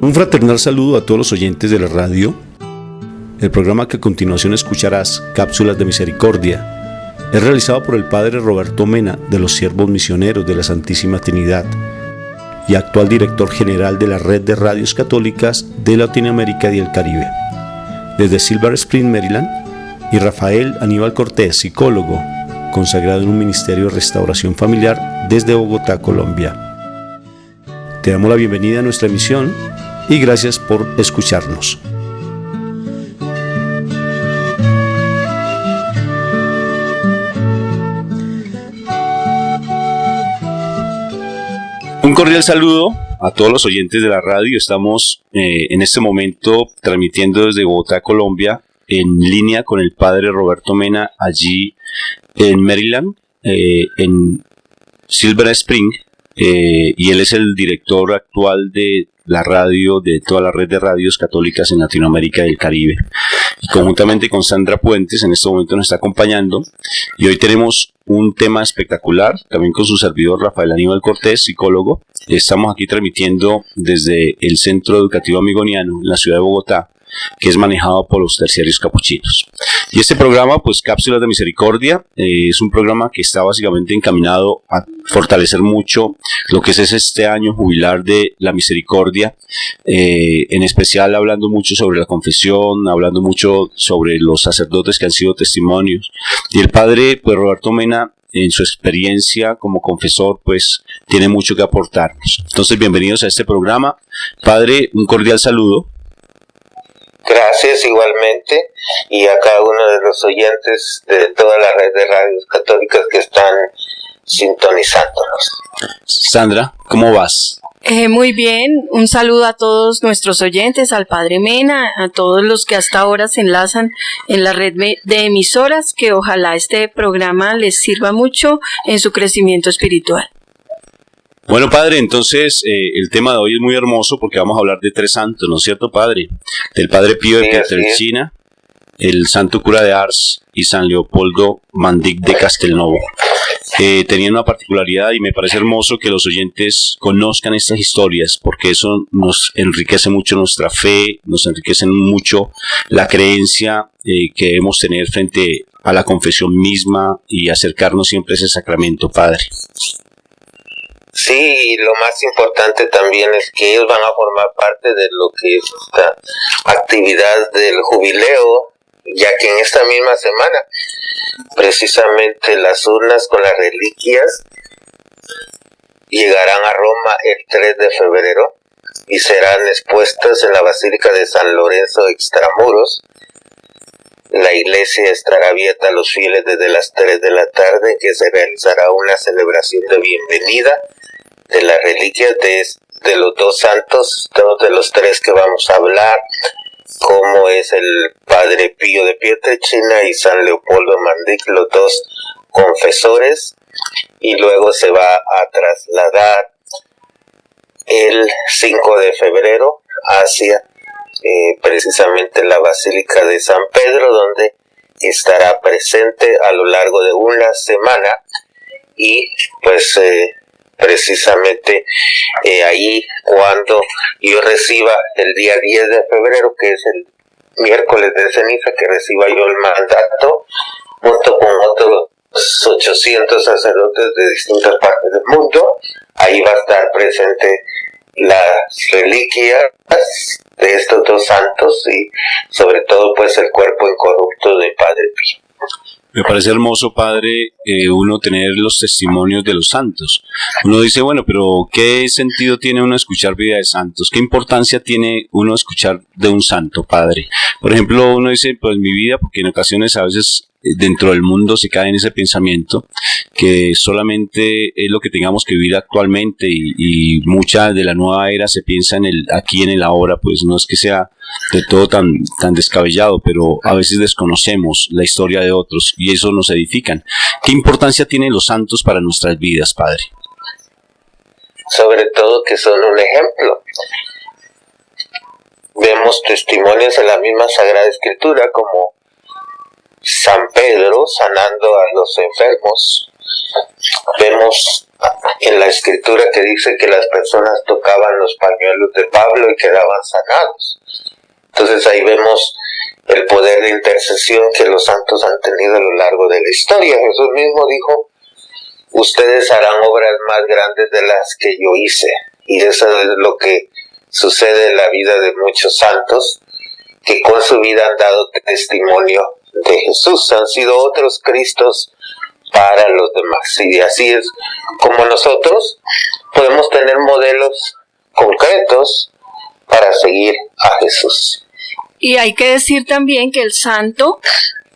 Un fraternal saludo a todos los oyentes de la radio. El programa que a continuación escucharás, Cápsulas de Misericordia, es realizado por el Padre Roberto Mena de los Siervos Misioneros de la Santísima Trinidad y actual director general de la Red de Radios Católicas de Latinoamérica y el Caribe. Desde Silver Spring, Maryland, y Rafael Aníbal Cortés, psicólogo, consagrado en un ministerio de restauración familiar desde Bogotá, Colombia. Te damos la bienvenida a nuestra emisión y gracias por escucharnos. Un cordial saludo a todos los oyentes de la radio. Estamos en este momento transmitiendo desde Bogotá, Colombia, en línea con el Padre Roberto Mena, allí en Maryland, en Silver Spring, y él es el director actual de la radio, de toda la red de radios católicas en Latinoamérica y el Caribe. Y conjuntamente con Sandra Puentes, en este momento nos está acompañando, y hoy tenemos un tema espectacular, también con su servidor Rafael Aníbal Cortés, psicólogo. Estamos aquí transmitiendo desde el Centro Educativo Amigoniano, en la ciudad de Bogotá, que es manejado por los terciarios capuchinos. Y este programa, pues Cápsulas de Misericordia, es un programa que está básicamente encaminado a fortalecer mucho lo que es este año jubilar de la misericordia, en especial hablando mucho sobre la confesión, hablando mucho sobre los sacerdotes que han sido testimonios. Y el Padre, pues Roberto Mena, en su experiencia como confesor, pues tiene mucho que aportarnos. Entonces, bienvenidos a este programa. Padre, un cordial saludo. Gracias igualmente, y a cada uno de los oyentes de toda la red de radios católicas que están sintonizándonos. Sandra, ¿cómo vas? Muy bien, un saludo a todos nuestros oyentes, al Padre Mena, a todos los que hasta ahora se enlazan en la red de emisoras, que ojalá este programa les sirva mucho en su crecimiento espiritual. Bueno, Padre, entonces el tema de hoy es muy hermoso porque vamos a hablar de tres santos, ¿no es cierto, Padre? Del Padre Pío de Pietrelcina, el Santo Cura de Ars y San Leopoldo Mandic de Castelnuovo. Tenía una particularidad y me parece hermoso que los oyentes conozcan estas historias, porque eso nos enriquece mucho nuestra fe, nos enriquece mucho la creencia que debemos tener frente a la confesión misma y acercarnos siempre a ese sacramento, Padre. Sí, y lo más importante también es que ellos van a formar parte de lo que es esta actividad del jubileo, ya que en esta misma semana, precisamente las urnas con las reliquias llegarán a Roma el 3 de febrero y serán expuestas en la Basílica de San Lorenzo Extramuros. La iglesia estará abierta a los fieles desde las 3 de la tarde, que se realizará una celebración de bienvenida de las reliquias de los dos santos, de los tres que vamos a hablar, como es el Padre Pío de Pietrelcina y San Leopoldo Mandic, los dos confesores, y luego se va a trasladar el 5 de febrero hacia precisamente la Basílica de San Pedro, donde estará presente a lo largo de una semana, y pues precisamente ahí cuando yo reciba el día 10 de febrero, que es el miércoles de ceniza, que reciba yo el mandato, junto con otros 800 sacerdotes de distintas partes del mundo, ahí va a estar presente las reliquias de estos dos santos y sobre todo pues el cuerpo incorrupto de Padre Pío. Me parece hermoso, Padre, uno tener los testimonios de los santos. Uno dice, bueno, pero ¿qué sentido tiene uno escuchar vida de santos? ¿Qué importancia tiene uno escuchar de un santo, Padre? Por ejemplo, uno dice, pues mi vida, porque en ocasiones a veces dentro del mundo se cae en ese pensamiento que solamente es lo que tengamos que vivir actualmente y mucha de la nueva era se piensa en el aquí, en el ahora. Pues no es que sea de todo tan descabellado, pero a veces desconocemos la historia de otros y eso nos edifican. ¿Qué importancia tienen los santos para nuestras vidas, Padre? Sobre todo que son un ejemplo. Vemos testimonios en la misma Sagrada Escritura, como San Pedro sanando a los enfermos. Vemos en la escritura que dice que las personas tocaban los pañuelos de Pablo y quedaban sanados. Entonces ahí vemos el poder de intercesión que los santos han tenido a lo largo de la historia. Jesús mismo dijo: ustedes harán obras más grandes de las que yo hice. Y eso es lo que sucede en la vida de muchos santos, que con su vida han dado testimonio de Jesús, han sido otros Cristos para los demás. Y así es como nosotros podemos tener modelos concretos para seguir a Jesús. Y hay que decir también que el santo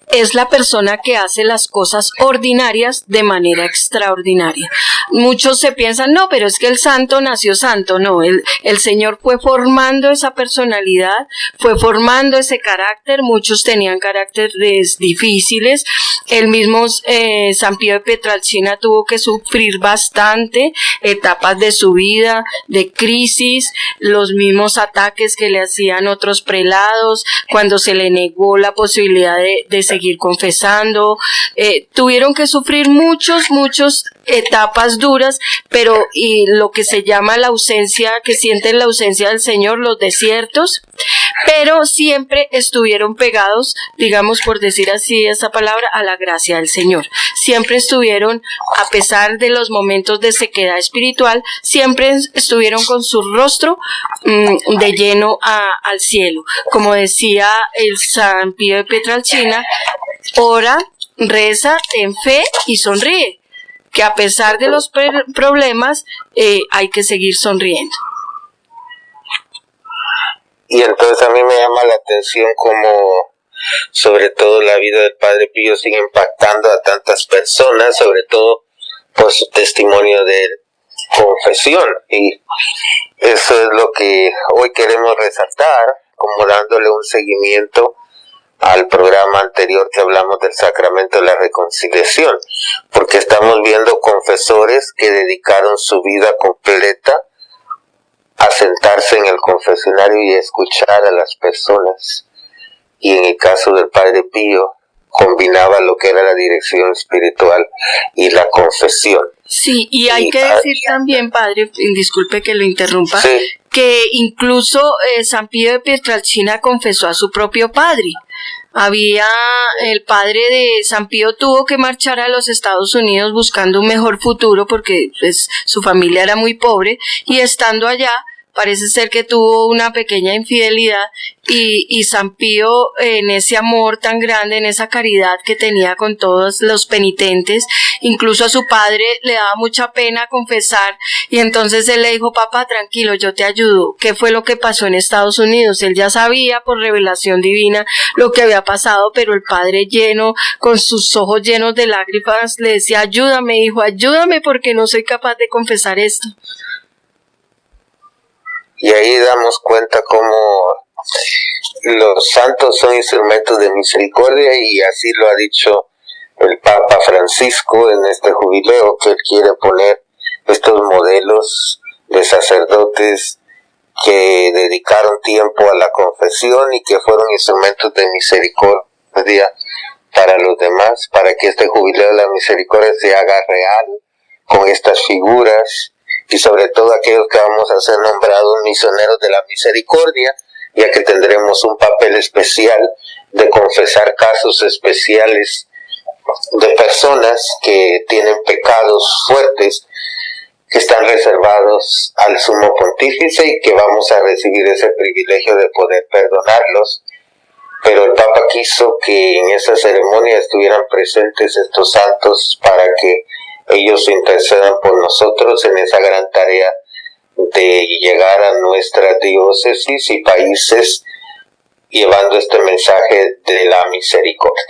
es la persona que hace las cosas ordinarias de manera extraordinaria. Muchos se piensan, no, pero es que el santo nació santo. No, el Señor fue formando esa personalidad, fue formando ese carácter. Muchos tenían caracteres difíciles. El mismo San Pío de Pietrelcina tuvo que sufrir bastante etapas de su vida, de crisis, los mismos ataques que le hacían otros prelados, cuando se le negó la posibilidad de seguir confesando. Tuvieron que sufrir muchos etapas duras, pero y lo que se llama la ausencia, que sienten la ausencia del Señor, los desiertos, pero siempre estuvieron pegados, digamos, por decir así esa palabra, a la gracia del Señor. Siempre estuvieron, a pesar de los momentos de sequedad espiritual, siempre estuvieron con su rostro de lleno al cielo. Como decía el San Pío de Pietrelcina: ora, reza, ten fe y sonríe, que a pesar de los problemas hay que seguir sonriendo. Y entonces a mí me llama la atención cómo sobre todo la vida del Padre Pío sigue impactando a tantas personas, sobre todo por su testimonio de confesión, y eso es lo que hoy queremos resaltar, como dándole un seguimiento al programa anterior que hablamos del sacramento de la reconciliación, porque estamos viendo confesores que dedicaron su vida completa a sentarse en el confesionario y a escuchar a las personas. Y en el caso del Padre Pío, combinaba lo que era la dirección espiritual y la confesión. Sí, y hay que decir también, padre, disculpe que lo interrumpa, sí, que incluso San Pío de Pietrelcina confesó a su propio padre. El padre de San Pío tuvo que marchar a los Estados Unidos buscando un mejor futuro porque pues, su familia era muy pobre, y estando allá parece ser que tuvo una pequeña infidelidad, y San Pío, en ese amor tan grande, en esa caridad que tenía con todos los penitentes, incluso a su padre le daba mucha pena confesar, y entonces él le dijo: papá, tranquilo, yo te ayudo. ¿Qué fue lo que pasó en Estados Unidos? Él ya sabía por revelación divina lo que había pasado, pero el padre, lleno, con sus ojos llenos de lágrimas, le decía: ayúdame, hijo, ayúdame, porque no soy capaz de confesar esto. Y ahí damos cuenta cómo los santos son instrumentos de misericordia, y así lo ha dicho el Papa Francisco en este jubileo, que él quiere poner estos modelos de sacerdotes que dedicaron tiempo a la confesión y que fueron instrumentos de misericordia para los demás, para que este jubileo de la misericordia se haga real con estas figuras, y sobre todo aquellos que vamos a ser nombrados misioneros de la misericordia, ya que tendremos un papel especial de confesar casos especiales de personas que tienen pecados fuertes que están reservados al sumo pontífice, y que vamos a recibir ese privilegio de poder perdonarlos. Pero el Papa quiso que en esa ceremonia estuvieran presentes estos santos para que ellos intercedan por nosotros en esa gran tarea de llegar a nuestras diócesis y países llevando este mensaje de la misericordia.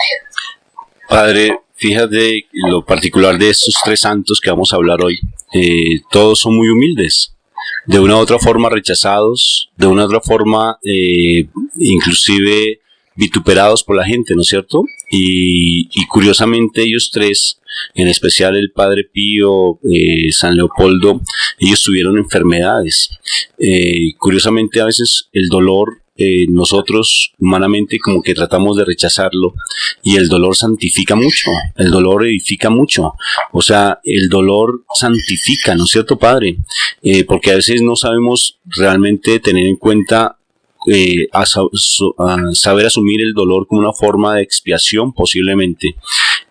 Padre, fíjate lo particular de estos tres santos que vamos a hablar hoy. Todos son muy humildes, de una u otra forma rechazados, de una u otra forma inclusive vituperados por la gente, ¿no es cierto? Y curiosamente ellos tres, en especial el Padre Pío, San Leopoldo, ellos tuvieron enfermedades. Curiosamente a veces el dolor nosotros humanamente como que tratamos de rechazarlo, y el dolor santifica mucho, el dolor edifica mucho, o sea, el dolor santifica, ¿no es cierto, Padre? Porque a veces no sabemos realmente tener en cuenta a saber asumir el dolor como una forma de expiación posiblemente,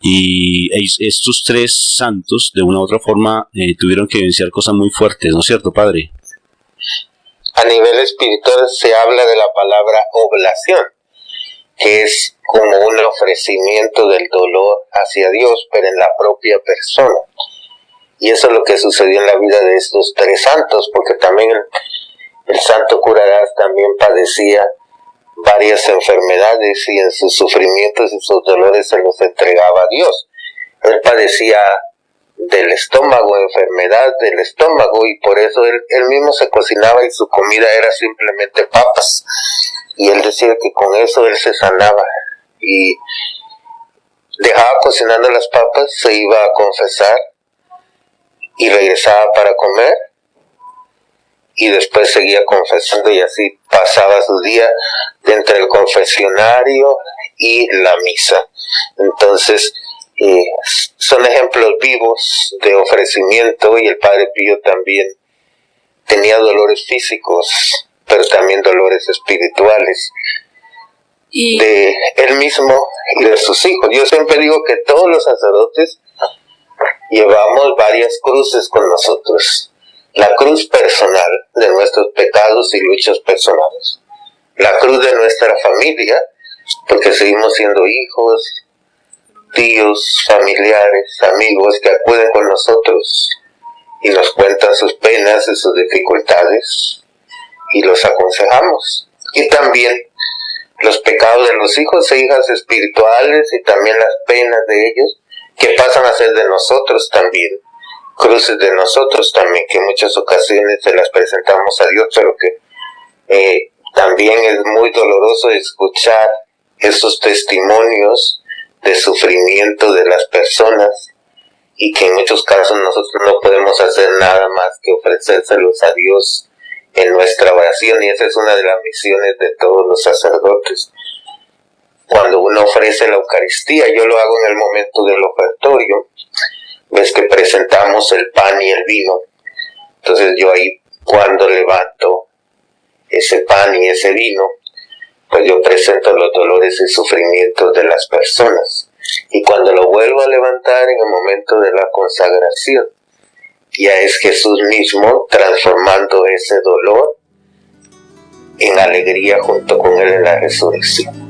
y estos tres santos de una u otra forma tuvieron que vivenciar cosas muy fuertes, ¿no es cierto, Padre? A nivel espiritual se habla de la palabra oblación, que es como un ofrecimiento del dolor hacia Dios, pero en la propia persona. Y eso es lo que sucedió en la vida de estos tres santos, porque también el santo cura de Ars también padecía varias enfermedades, y en sus sufrimientos y sus dolores se los entregaba a Dios. Él padecía del estómago, enfermedad del estómago, y por eso él mismo se cocinaba y su comida era simplemente papas, y él decía que con eso él se sanaba, y dejaba cocinando las papas, se iba a confesar y regresaba para comer, y después seguía confesando, y así pasaba su día entre el confesionario y la misa. Entonces son ejemplos vivos de ofrecimiento, y el Padre Pío también tenía dolores físicos, pero también dolores espirituales de él mismo y de sus hijos. Yo siempre digo que todos los sacerdotes llevamos varias cruces con nosotros: la cruz personal de nuestros pecados y luchas personales, la cruz de nuestra familia, porque seguimos siendo hijos, tíos, familiares, amigos que acuden con nosotros y nos cuentan sus penas y sus dificultades, y los aconsejamos. Y también los pecados de los hijos e hijas espirituales, y también las penas de ellos, que pasan a ser de nosotros también, cruces de nosotros también, que en muchas ocasiones se las presentamos a Dios, pero que también es muy doloroso escuchar esos testimonios de sufrimiento de las personas, y que en muchos casos nosotros no podemos hacer nada más que ofrecérselos a Dios en nuestra oración, y esa es una de las misiones de todos los sacerdotes. Cuando uno ofrece la Eucaristía, yo lo hago en el momento del ofertorio, ves que presentamos el pan y el vino, entonces yo ahí, cuando levanto ese pan y ese vino, pues yo presento los dolores y sufrimientos de las personas, y cuando lo vuelvo a levantar en el momento de la consagración, ya es Jesús mismo transformando ese dolor en alegría junto con Él en la resurrección.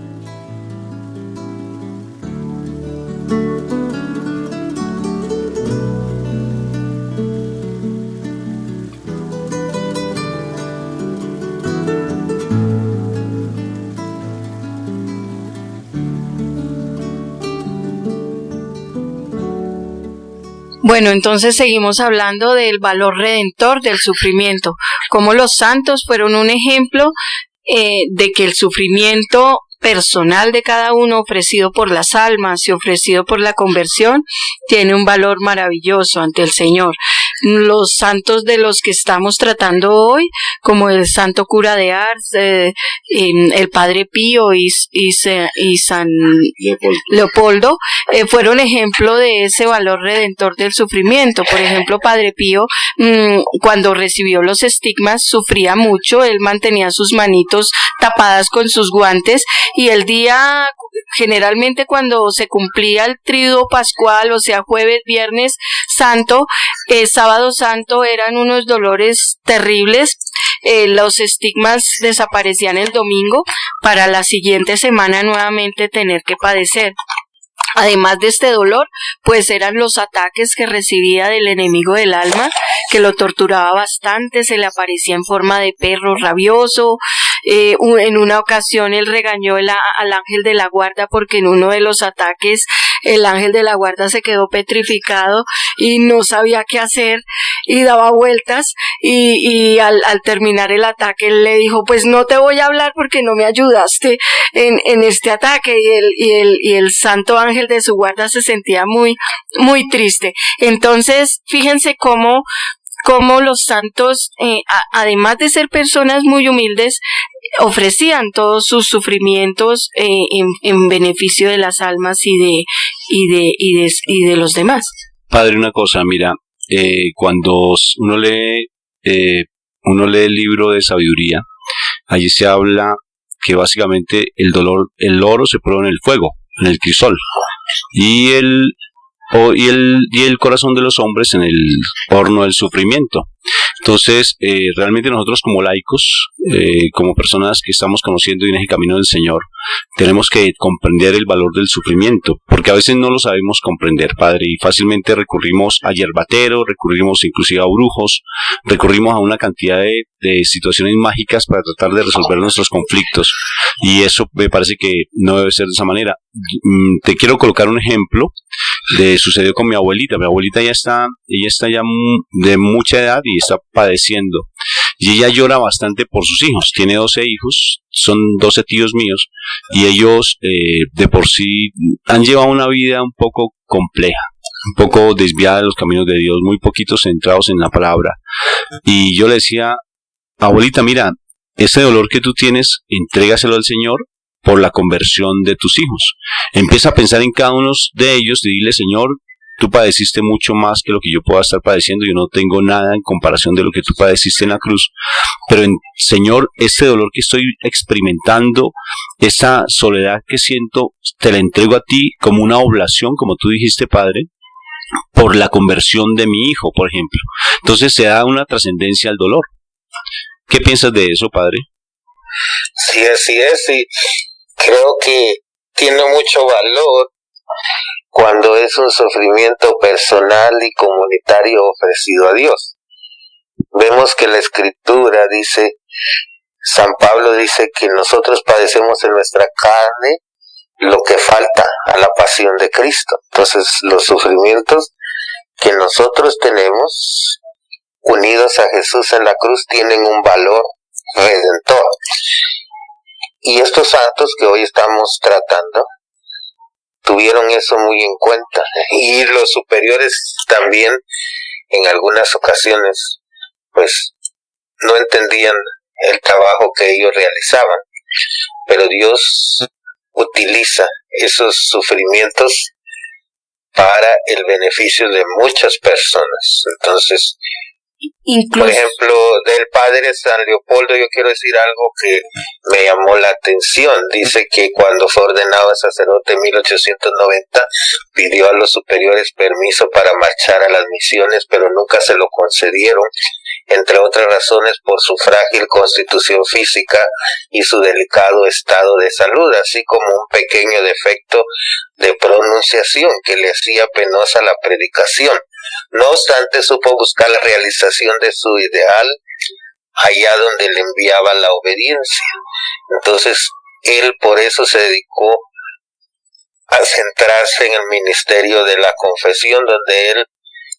Bueno, entonces seguimos hablando del valor redentor del sufrimiento, como los santos fueron un ejemplo de que el sufrimiento personal de cada uno, ofrecido por las almas y ofrecido por la conversión, tiene un valor maravilloso ante el Señor. Los santos de los que estamos tratando hoy, como el santo cura de Ars, el Padre Pío y San Leopoldo, fueron ejemplo de ese valor redentor del sufrimiento. Por ejemplo, Padre Pío, cuando recibió los estigmas, sufría mucho. Él mantenía sus manitos tapadas con sus guantes, y el día, generalmente cuando se cumplía el triduo pascual, o sea, jueves, viernes santo, sábado santo, eran unos dolores terribles. Los estigmas desaparecían el domingo, para la siguiente semana nuevamente tener que padecer. Además de este dolor, pues eran los ataques que recibía del enemigo del alma, que lo torturaba bastante, se le aparecía en forma de perro rabioso. En una ocasión él regañó al ángel de la guarda, porque en uno de los ataques el ángel de la guarda se quedó petrificado y no sabía qué hacer y daba vueltas, y al terminar el ataque él le dijo: pues no te voy a hablar porque no me ayudaste en este ataque, y el santo ángel de su guarda se sentía muy, muy triste. Entonces, fíjense cómo cómo los santos, además de ser personas muy humildes, ofrecían todos sus sufrimientos en beneficio de las almas y de los demás. Padre, una cosa, mira, cuando uno lee el libro de sabiduría, allí se habla que básicamente el oro se prueba en el fuego, en el crisol, y el corazón de los hombres en el horno del sufrimiento. Entonces, realmente nosotros como laicos, como personas que estamos conociendo y en el camino del Señor, tenemos que comprender el valor del sufrimiento, porque a veces no lo sabemos comprender, Padre, y fácilmente recurrimos a yerbateros, recurrimos inclusive a brujos, recurrimos a una cantidad de situaciones mágicas para tratar de resolver nuestros conflictos, y eso me parece que no debe ser de esa manera. Te quiero colocar un ejemplo sucedió con mi abuelita. Mi abuelita ella está ya de mucha edad y está padeciendo. Y ella llora bastante por sus hijos. Tiene 12 hijos, son 12 tíos míos, y ellos de por sí han llevado una vida un poco compleja, un poco desviada de los caminos de Dios, muy poquitos centrados en la palabra. Y yo le decía, abuelita, mira, ese dolor que tú tienes, entrégaselo al Señor por la conversión de tus hijos. Empieza a pensar en cada uno de ellos y dile, Señor, tú padeciste mucho más que lo que yo pueda estar padeciendo, yo no tengo nada en comparación de lo que tú padeciste en la cruz, pero Señor, este dolor que estoy experimentando, esa soledad que siento, te la entrego a ti como una oblación, como tú dijiste, Padre, por la conversión de mi hijo, por ejemplo. Entonces se da una trascendencia al dolor. ¿Qué piensas de eso, Padre? Sí, así es, y creo que tiene mucho valor cuando es un sufrimiento personal y comunitario ofrecido a Dios. Vemos que la Escritura dice, San Pablo dice que nosotros padecemos en nuestra carne lo que falta a la pasión de Cristo. Entonces, los sufrimientos que nosotros tenemos unidos a Jesús en la cruz tienen un valor redentor. Y estos santos que hoy estamos tratando tuvieron eso muy en cuenta, y los superiores también en algunas ocasiones pues no entendían el trabajo que ellos realizaban, pero Dios utiliza esos sufrimientos para el beneficio de muchas personas. Entonces, incluso, por ejemplo, del padre San Leopoldo, yo quiero decir algo que me llamó la atención. Dice que cuando fue ordenado sacerdote en 1890, pidió a los superiores permiso para marchar a las misiones, pero nunca se lo concedieron, entre otras razones por su frágil constitución física y su delicado estado de salud, así como un pequeño defecto de pronunciación que le hacía penosa la predicación. No obstante, supo buscar la realización de su ideal allá donde le enviaba la obediencia. Entonces, él por eso se dedicó a centrarse en el ministerio de la confesión, donde él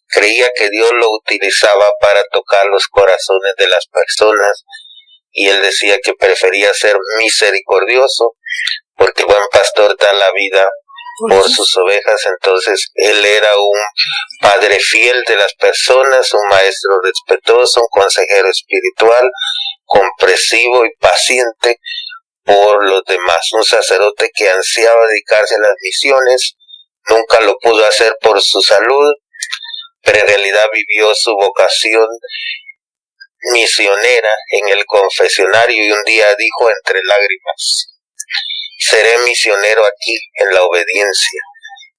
creía que Dios lo utilizaba para tocar los corazones de las personas, y él decía que prefería ser misericordioso, porque el buen pastor da la vida por sus ovejas. Entonces él era un padre fiel de las personas, un maestro respetuoso, un consejero espiritual, comprensivo y paciente por los demás, un sacerdote que ansiaba dedicarse a las misiones. Nunca lo pudo hacer por su salud, pero en realidad vivió su vocación misionera en el confesionario, y un día dijo entre lágrimas: seré misionero aquí en la obediencia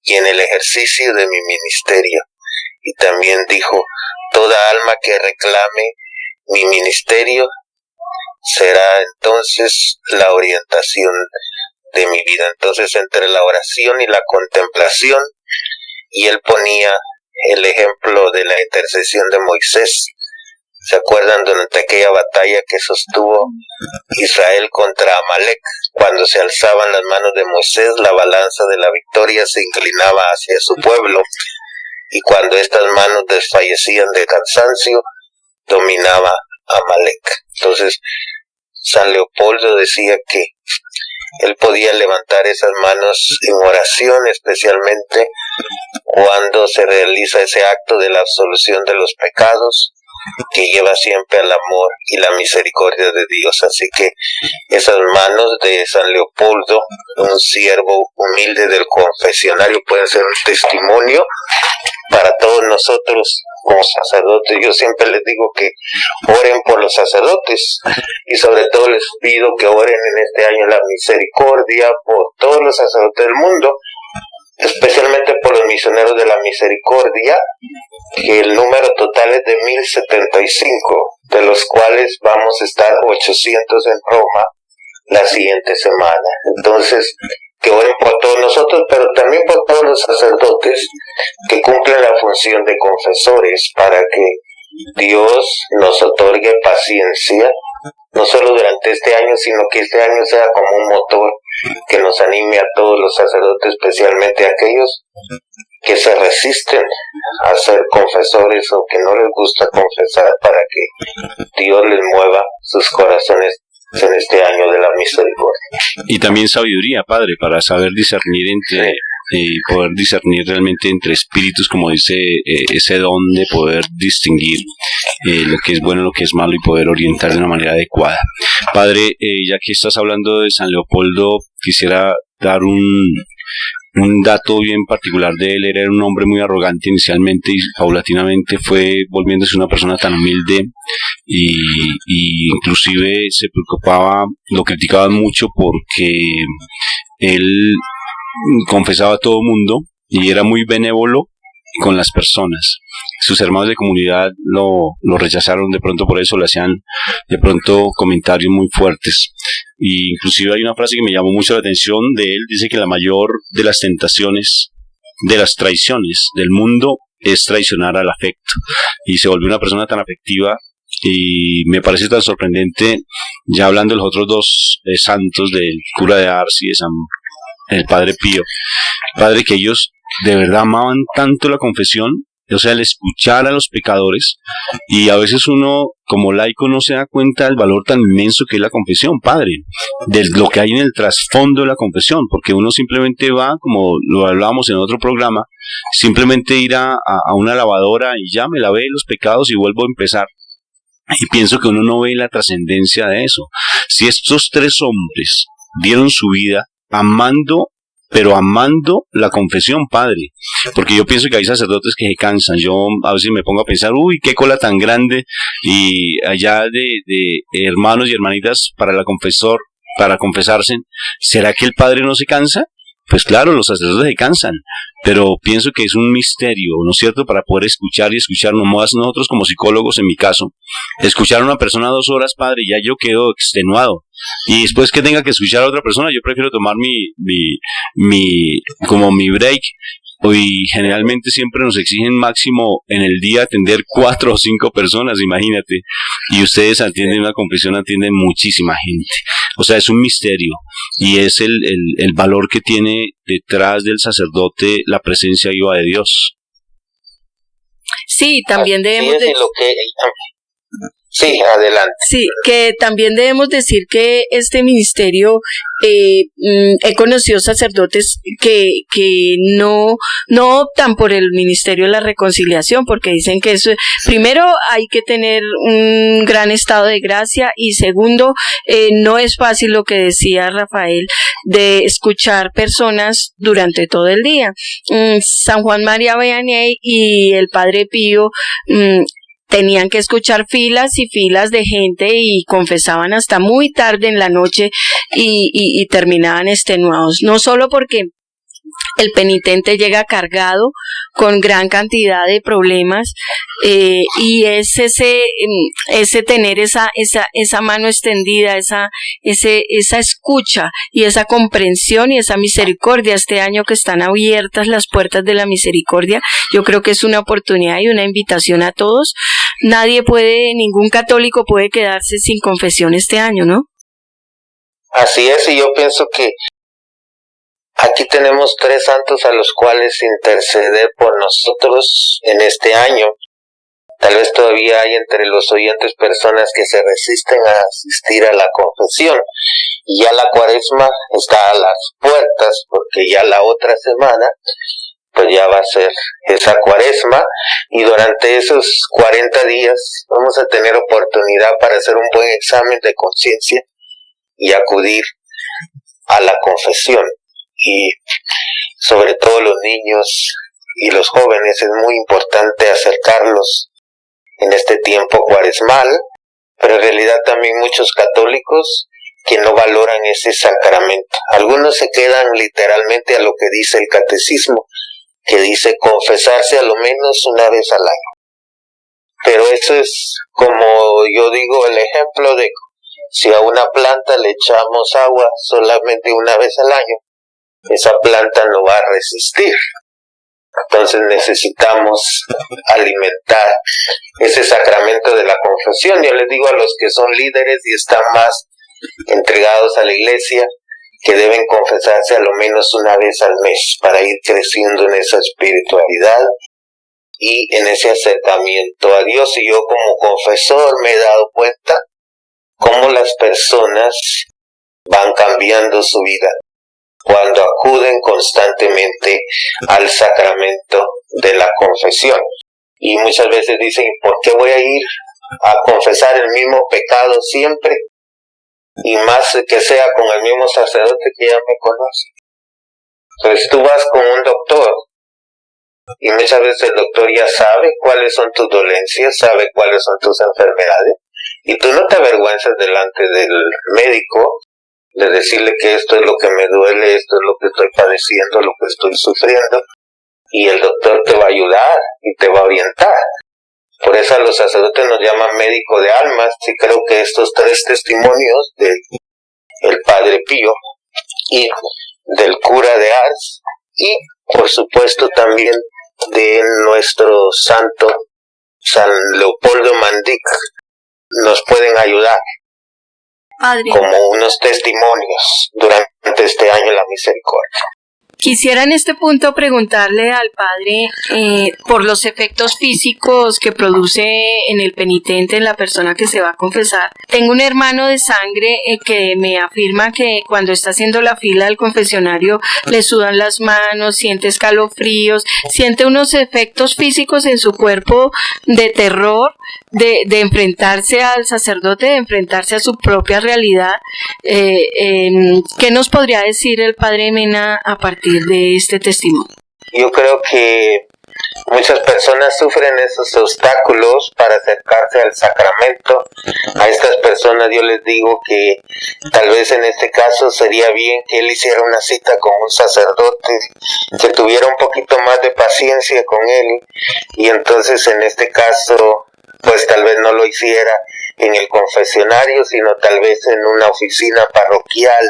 y en el ejercicio de mi ministerio. Y también dijo: toda alma que reclame mi ministerio será entonces la orientación de mi vida. Entonces, entre la oración y la contemplación, y él ponía el ejemplo de la intercesión de Moisés. ¿Se acuerdan durante aquella batalla que sostuvo Israel contra Amalek? Cuando se alzaban las manos de Moisés, la balanza de la victoria se inclinaba hacia su pueblo, y cuando estas manos desfallecían de cansancio, dominaba Amalek. Entonces, San Leopoldo decía que él podía levantar esas manos en oración, especialmente cuando se realiza ese acto de la absolución de los pecados, que lleva siempre al amor y la misericordia de Dios. Así que esas manos de San Leopoldo, un siervo humilde del confesionario, pueden ser un testimonio para todos nosotros como sacerdotes. Yo siempre les digo que oren por los sacerdotes y sobre todo les pido que oren en este año la misericordia por todos los sacerdotes del mundo, especialmente por los misioneros de la misericordia, que el número total es de 1075, de los cuales vamos a estar 800 en Roma la siguiente semana. Entonces, que oren por todos nosotros, pero también por todos los sacerdotes que cumplen la función de confesores, para que Dios nos otorgue paciencia, no solo durante este año, sino que este año sea como un motor que nos anime a todos los sacerdotes, especialmente a aquellos que se resisten a ser confesores o que no les gusta confesar, para que Dios les mueva sus corazones en este año de la misericordia. Y también sabiduría, Padre, para saber discernir entre poder discernir realmente entre espíritus, como dice ese don de poder distinguir lo que es bueno, lo que es malo, y poder orientar de una manera adecuada. Padre, ya que estás hablando de San Leopoldo, quisiera dar un dato bien particular de él. Era un hombre muy arrogante inicialmente y paulatinamente fue volviéndose una persona tan humilde, y inclusive se preocupaba, lo criticaban mucho porque él confesaba a todo mundo y era muy benévolo con las personas. Sus hermanos de comunidad lo rechazaron de pronto por eso, le hacían de pronto comentarios muy fuertes. Y inclusive hay una frase que me llamó mucho la atención de él. Dice que la mayor de las tentaciones, de las traiciones del mundo, es traicionar al afecto. Y se volvió una persona tan afectiva, y me parece tan sorprendente, ya hablando de los otros dos santos, del cura de Ars y de el Padre Pío, Padre, que ellos de verdad amaban tanto la confesión, o sea, el escuchar a los pecadores, y a veces uno como laico no se da cuenta del valor tan inmenso que es la confesión, Padre, de lo que hay en el trasfondo de la confesión, porque uno simplemente va, como lo hablábamos en otro programa, simplemente ir a una lavadora y ya me lavé los pecados y vuelvo a empezar. Y pienso que uno no ve la trascendencia de eso. Si estos tres hombres dieron su vida amando, pero amando la confesión, Padre, porque yo pienso que hay sacerdotes que se cansan. Yo a veces me pongo a pensar, uy, qué cola tan grande, y allá de hermanos y hermanitas para confesarse. ¿Será que el Padre no se cansa? Pues claro, los sacerdotes se cansan, pero pienso que es un misterio, ¿no es cierto?, para poder escuchar y escuchar. Nomás nosotros como psicólogos, en mi caso, escuchar a una persona 2 horas, Padre, ya yo quedo extenuado, y después que tenga que escuchar a otra persona, yo prefiero tomar como mi break. Y generalmente siempre nos exigen máximo en el día atender 4 o 5 personas, imagínate. Y ustedes atienden una confesión, atienden muchísima gente. O sea, es un misterio. Y es el valor que tiene detrás del sacerdote la presencia viva de Dios. Sí, también debemos Sí, adelante. Sí, que también debemos decir que este ministerio, he conocido sacerdotes que no optan por el ministerio de la reconciliación, porque dicen que eso, primero hay que tener un gran estado de gracia, y segundo, no es fácil, lo que decía Rafael, de escuchar personas durante todo el día. San Juan María Vianney y el Padre Pío tenían que escuchar filas y filas de gente, y confesaban hasta muy tarde en la noche, y terminaban extenuados, no solo porque el penitente llega cargado con gran cantidad de problemas, y es ese tener esa mano extendida, esa escucha y esa comprensión y esa misericordia. Este año que están abiertas las puertas de la misericordia, yo creo que es una oportunidad y una invitación a todos. Ningún católico puede quedarse sin confesión este año, ¿no? Así es, y yo pienso que aquí tenemos 3 santos a los cuales interceder por nosotros en este año. Tal vez todavía hay entre los oyentes personas que se resisten a asistir a la confesión. Y ya la Cuaresma está a las puertas, porque ya la otra semana pues ya va a ser esa cuaresma, y durante esos 40 días vamos a tener oportunidad para hacer un buen examen de conciencia y acudir a la confesión. Y sobre todo los niños y los jóvenes es muy importante acercarlos en este tiempo cuaresmal, pero en realidad también muchos católicos que no valoran ese sacramento. Algunos se quedan literalmente a lo que dice el catecismo, que dice confesarse a lo menos una vez al año. Pero eso es, como yo digo, el ejemplo de si a una planta le echamos agua solamente una vez al año, esa planta no va a resistir. Entonces necesitamos alimentar ese sacramento de la confesión. Yo les digo a los que son líderes y están más entregados a la iglesia, que deben confesarse a lo menos una vez al mes para ir creciendo en esa espiritualidad y en ese acercamiento a Dios. Y yo como confesor me he dado cuenta cómo las personas van cambiando su vida cuando acuden constantemente al sacramento de la confesión. Y muchas veces dicen, ¿por qué voy a ir a confesar el mismo pecado siempre? Y más que sea con el mismo sacerdote que ya me conoce. Entonces tú vas con un doctor y muchas veces el doctor ya sabe cuáles son tus dolencias, sabe cuáles son tus enfermedades, y tú no te avergüenzas delante del médico de decirle que esto es lo que me duele, esto es lo que estoy padeciendo, lo que estoy sufriendo, y el doctor te va a ayudar y te va a orientar. Por eso a los sacerdotes nos llaman médico de almas, y creo que estos 3 testimonios del Padre Pío y del cura de Ars, y por supuesto también de nuestro santo San Leopoldo Mandic, nos pueden ayudar, Padre, como unos testimonios durante este año de la misericordia. Quisiera en este punto preguntarle al Padre por los efectos físicos que produce en el penitente, en la persona que se va a confesar. Tengo un hermano de sangre que me afirma que cuando está haciendo la fila del confesionario le sudan las manos, siente escalofríos, siente unos efectos físicos en su cuerpo de terror, de enfrentarse al sacerdote, de enfrentarse a su propia realidad. ¿Qué nos podría decir el Padre Mena a partir de este testimonio? Yo creo que muchas personas sufren esos obstáculos para acercarse al sacramento. A estas personas yo les digo que tal vez en este caso sería bien que él hiciera una cita con un sacerdote, que tuviera un poquito más de paciencia con él, y entonces en este caso pues tal vez no lo hiciera en el confesionario, sino tal vez en una oficina parroquial,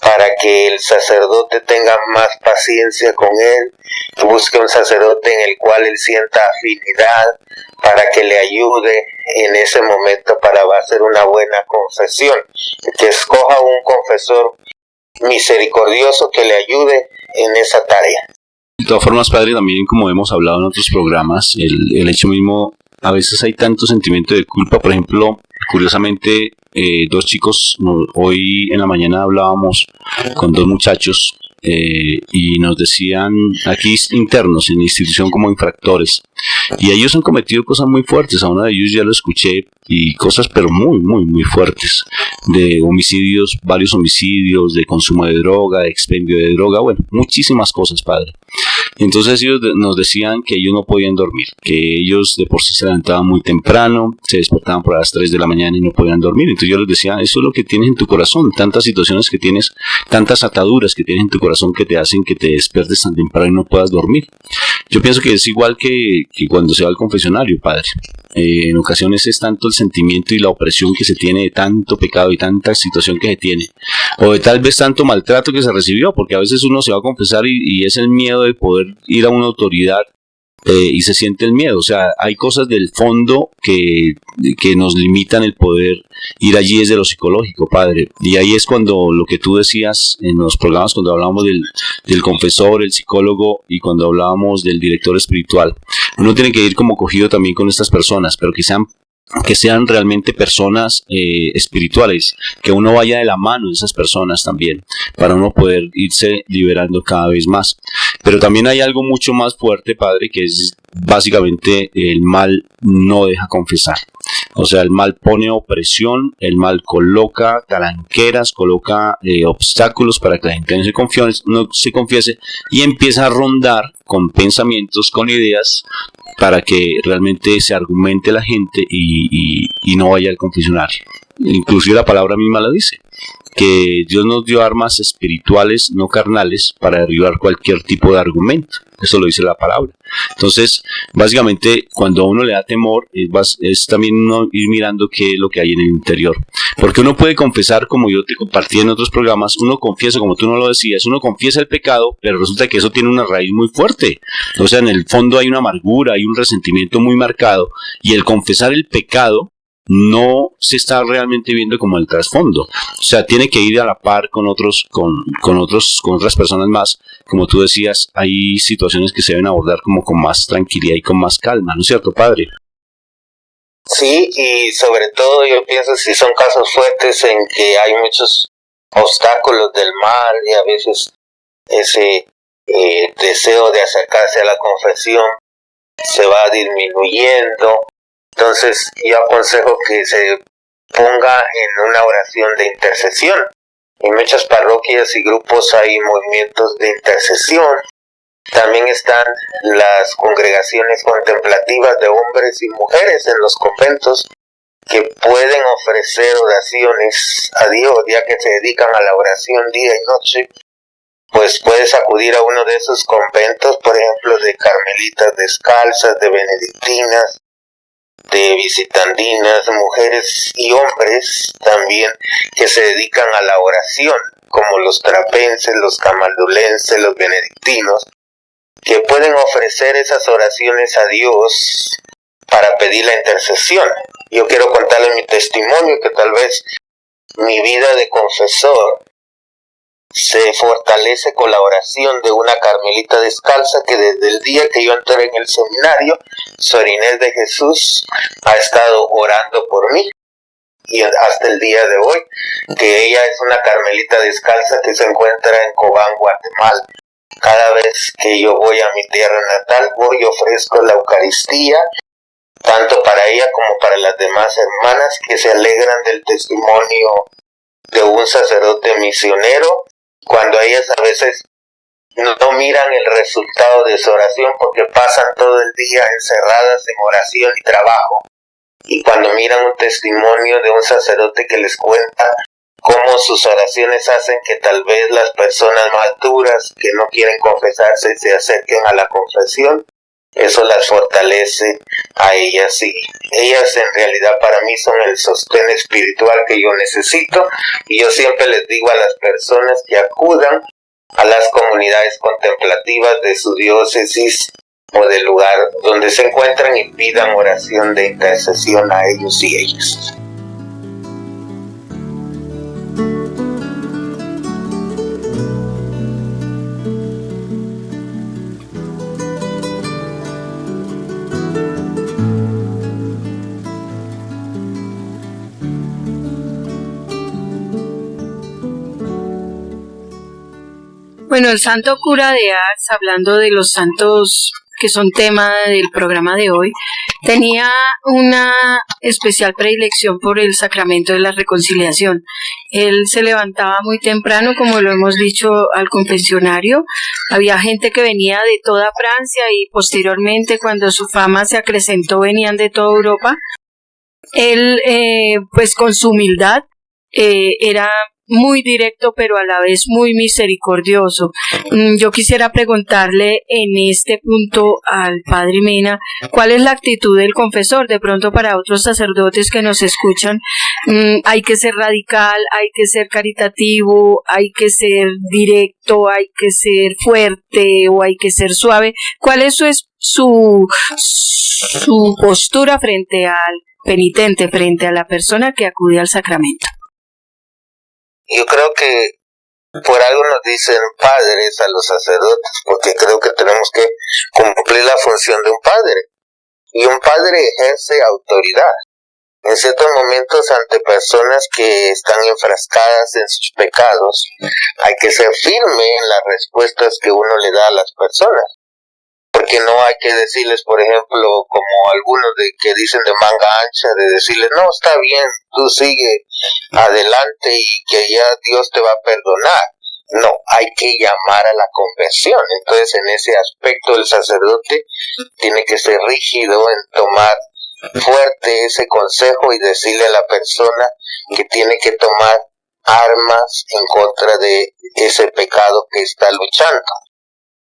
para que el sacerdote tenga más paciencia con él, que busque un sacerdote en el cual él sienta afinidad, para que le ayude en ese momento para hacer una buena confesión, que escoja un confesor misericordioso que le ayude en esa tarea. De todas formas, Padre, también como hemos hablado en otros programas, el hecho mismo, a veces hay tanto sentimiento de culpa. Por ejemplo, curiosamente, 2 chicos, hoy en la mañana hablábamos con 2 muchachos y nos decían, aquí internos en la institución como infractores, y ellos han cometido cosas muy fuertes. A uno de ellos ya lo escuché, y cosas pero muy, muy, muy fuertes, de homicidios, varios homicidios, de consumo de droga, de expendio de droga, bueno, muchísimas cosas, Padre. Entonces ellos nos decían que ellos no podían dormir, que ellos de por sí se levantaban muy temprano, se despertaban por las 3 de la mañana y no podían dormir. Entonces yo les decía, eso es lo que tienes en tu corazón, tantas situaciones que tienes, tantas ataduras que tienes en tu corazón que te hacen que te despiertes tan temprano y no puedas dormir. Yo pienso que es igual que cuando se va al confesionario, Padre. En ocasiones es tanto el sentimiento y la opresión que se tiene de tanto pecado y tanta situación que se tiene, o de tal vez tanto maltrato que se recibió, porque a veces uno se va a confesar y es el miedo de poder ir a una autoridad y se siente el miedo. O sea, hay cosas del fondo que nos limitan el poder ir allí desde lo psicológico, Padre. Y ahí es cuando lo que tú decías en los programas, cuando hablábamos del confesor, el psicólogo, y cuando hablábamos del director espiritual, uno tiene que ir como cogido también con estas personas, pero que sean realmente personas espirituales, que uno vaya de la mano de esas personas también, para uno poder irse liberando cada vez más. Pero también hay algo mucho más fuerte, padre, que es básicamente el mal no deja confesar. O sea, el mal pone opresión, el mal coloca talanqueras, coloca obstáculos para que la gente no se confiese y empieza a rondar con pensamientos, con ideas, para que realmente se argumente la gente y no vaya al confesionario. Inclusive la palabra misma la dice, que Dios nos dio armas espirituales, no carnales, para derribar cualquier tipo de argumento. Eso lo dice la palabra. Entonces, básicamente, cuando a uno le da temor, es también uno ir mirando qué es lo que hay en el interior. Porque uno puede confesar, como yo te compartí en otros programas, uno confiesa, como tú no lo decías, uno confiesa el pecado, pero resulta que eso tiene una raíz muy fuerte. O sea, en el fondo hay una amargura, hay un resentimiento muy marcado, y el confesar el pecado no se está realmente viendo como el trasfondo. O sea, tiene que ir a la par con otros, con otras personas más. Como tú decías, hay situaciones que se deben abordar como con más tranquilidad y con más calma, ¿no es cierto, padre? Sí, y sobre todo yo pienso si son casos fuertes en que hay muchos obstáculos del mal y a veces ese deseo de acercarse a la confesión se va disminuyendo. Entonces yo aconsejo que se ponga en una oración de intercesión. En muchas parroquias y grupos hay movimientos de intercesión. También están las congregaciones contemplativas de hombres y mujeres en los conventos que pueden ofrecer oraciones a Dios, ya que se dedican a la oración día y noche. Pues puedes acudir a uno de esos conventos, por ejemplo, de carmelitas descalzas, de benedictinas, de visitandinas, mujeres y hombres también que se dedican a la oración, como los trapenses, los camaldulenses, los benedictinos, que pueden ofrecer esas oraciones a Dios para pedir la intercesión. Yo quiero contarles mi testimonio, que tal vez mi vida de confesor se fortalece con la oración de una carmelita descalza que desde el día que yo entré en el seminario, Sor Inés de Jesús ha estado orando por mí y hasta el día de hoy, que ella es una carmelita descalza que se encuentra en Cobán, Guatemala. Cada vez que yo voy a mi tierra natal, voy y ofrezco la Eucaristía, tanto para ella como para las demás hermanas que se alegran del testimonio de un sacerdote misionero, cuando ellas a veces no miran el resultado de su oración porque pasan todo el día encerradas en oración y trabajo. Y cuando miran un testimonio de un sacerdote que les cuenta cómo sus oraciones hacen que tal vez las personas más duras que no quieren confesarse se acerquen a la confesión, eso las fortalece a ellas, y ellas en realidad para mí son el sostén espiritual que yo necesito. Y yo siempre les digo a las personas que acudan a las comunidades contemplativas de su diócesis o del lugar donde se encuentran y pidan oración de intercesión a ellos y ellas. Bueno, el santo cura de Ars, hablando de los santos que son tema del programa de hoy, tenía una especial predilección por el sacramento de la reconciliación. Él se levantaba muy temprano, como lo hemos dicho, al confesionario. Había gente que venía de toda Francia y posteriormente, cuando su fama se acrecentó, venían de toda Europa. Él, pues con su humildad, era muy directo, pero a la vez muy misericordioso. Yo quisiera preguntarle en este punto al padre Mena, ¿cuál es la actitud del confesor? De pronto para otros sacerdotes que nos escuchan, hay que ser radical, hay que ser caritativo, hay que ser directo, hay que ser fuerte o hay que ser suave. ¿Cuál es su postura frente al penitente, frente a la persona que acude al sacramento? Yo creo que por algo nos dicen padres a los sacerdotes, porque creo que tenemos que cumplir la función de un padre. Y un padre ejerce autoridad. En ciertos momentos, ante personas que están enfrascadas en sus pecados, hay que ser firme en las respuestas que uno le da a las personas. Porque no hay que decirles, por ejemplo, como algunos que dicen de manga ancha, de decirles, no, está bien, tú sigue adelante y que ya Dios te va a perdonar. No, hay que llamar a la conversión. Entonces, en ese aspecto, el sacerdote tiene que ser rígido en tomar fuerte ese consejo y decirle a la persona que tiene que tomar armas en contra de ese pecado que está luchando,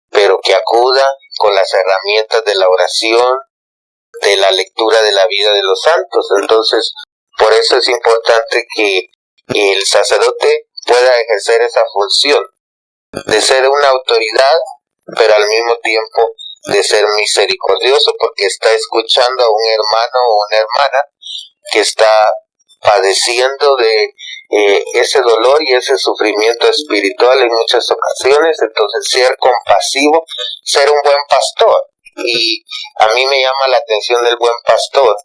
pero que acuda con las herramientas de la oración, de la lectura de la vida de los santos. Entonces, por eso es importante que el sacerdote pueda ejercer esa función de ser una autoridad, pero al mismo tiempo de ser misericordioso, porque está escuchando a un hermano o una hermana que está padeciendo de ese dolor y ese sufrimiento espiritual en muchas ocasiones. Entonces, ser compasivo, ser un buen pastor. Y a mí me llama la atención del buen pastor,